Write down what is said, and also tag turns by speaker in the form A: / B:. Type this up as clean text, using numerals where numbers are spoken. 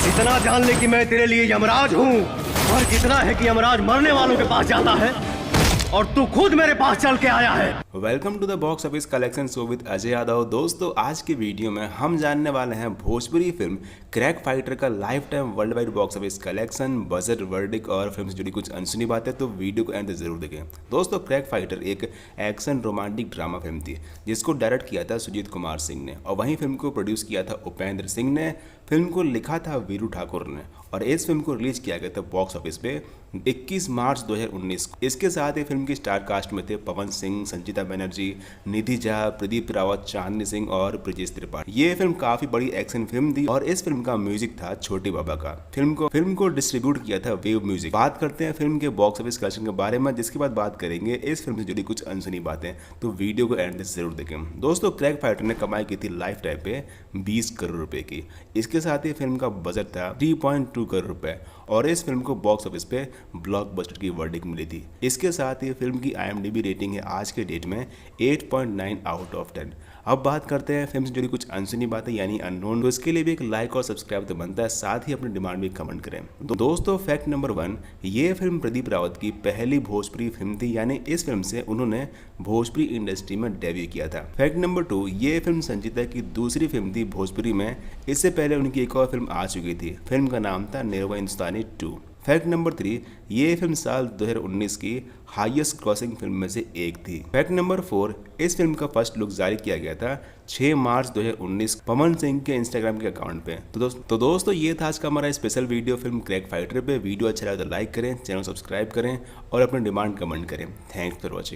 A: बस इतना जान ले कि मैं तेरे लिए यमराज हूँ। फर्क इतना है कि यमराज मरने वालों के पास जाता है और तू खुद मेरे पास चल के आया है।
B: Welcome to the box office collection show with Ajay Yadav. दोस्तों, आज की वीडियो में हम जानने वाले हैं भोजपुरी फिल्म क्रैक फाइटर का lifetime worldwide box office collection, budget, verdict और फिल्म से जुड़ी कुछ अनसुनी बातें। तो वीडियो को एंड तक जरूर देखें। दोस्तों, क्रैक फाइटर एक एक्शन रोमांटिक ड्रामा फिल्म थी जिसको डायरेक्ट किया था सुजीत कुमार सिंह ने और वहीं फिल्म को प्रोड्यूस किया था उपेंद्र सिंह ने। फिल्म को लिखा था वीरू ठाकुर ने और इस फिल्म को रिलीज किया गया था बॉक्स ऑफिस पे 21 मार्च 2019 को। इसके साथ ही फिल्म की स्टार कास्ट में थे पवन सिंह, संचिता बनर्जी, निधि झा, प्रदीप रावत, चांदनी सिंह और ब्रजेश त्रिपाठी। ये फिल्म काफी बड़ी एक्शन फिल्म थी और इस फिल्म का म्यूजिक था छोटे बाबा का। फिल्म को डिस्ट्रीब्यूट किया था वेव म्यूजिक। बात करते हैं फिल्म के बॉक्स ऑफिस कलेक्शन के बारे में, जिसके बाद बात करेंगे इस फिल्म से जुड़ी कुछ अनसुनी बातें। तो वीडियो को एंड तक जरूर देखें। दोस्तों, क्रैक फाइटर ने कमाई की थी लाइफ टाइम पे 20 करोड़ रुपए की। इसके साथ ही फिल्म का बजट था 3.2 करोड़ रुपए और इस फिल्म को बॉक्स ऑफिस पे ब्लॉकबस्टर की वर्डिक मिली थी। इसके साथ ही फिल्म की IMDb रेटिंग है आज के डेट में 8.9 आउट ऑफ 10। अब बात करते हैं फिल्म से जुड़ी कुछ अनसुनी बातें यानी अननोन। तो इसके लिए भी एक लाइक और सब्सक्राइब तो बनता है, साथ ही अपनी डिमांड भी कमेंट करें। तो दोस्तों, फैक्ट नंबर 1, ये फिल्म प्रदीप रावत की पहली भोजपुरी फिल्म थी, यानी इस फिल्म से उन्होंने भोजपुरी इंडस्ट्री में डेब्यू किया था। फैक्ट नंबर 2, ये फिल्म संचिता की दूसरी फिल्म थी भोजपुरी में। इससे पहले उनकी एक और फिल्म आ चुकी थी, फिल्म का नाम था निरहुआ हिंदुस्तानी 2। फैक्ट नंबर 3, ये फिल्म साल 2019 की हाईएस्ट क्रॉसिंग फिल्म में से एक थी। फैक्ट नंबर 4, इस फिल्म का फर्स्ट लुक जारी किया गया था 6 मार्च 2019 पवन सिंह के इंस्टाग्राम के अकाउंट पे। तो दोस्तों, ये था आज का हमारा special video film Crack fighter पे। वीडियो अच्छा लगा तो लाइक करें, चैनल सब्सक्राइब करें और अपनी डिमांड कमेंट करें। Thanks for watching.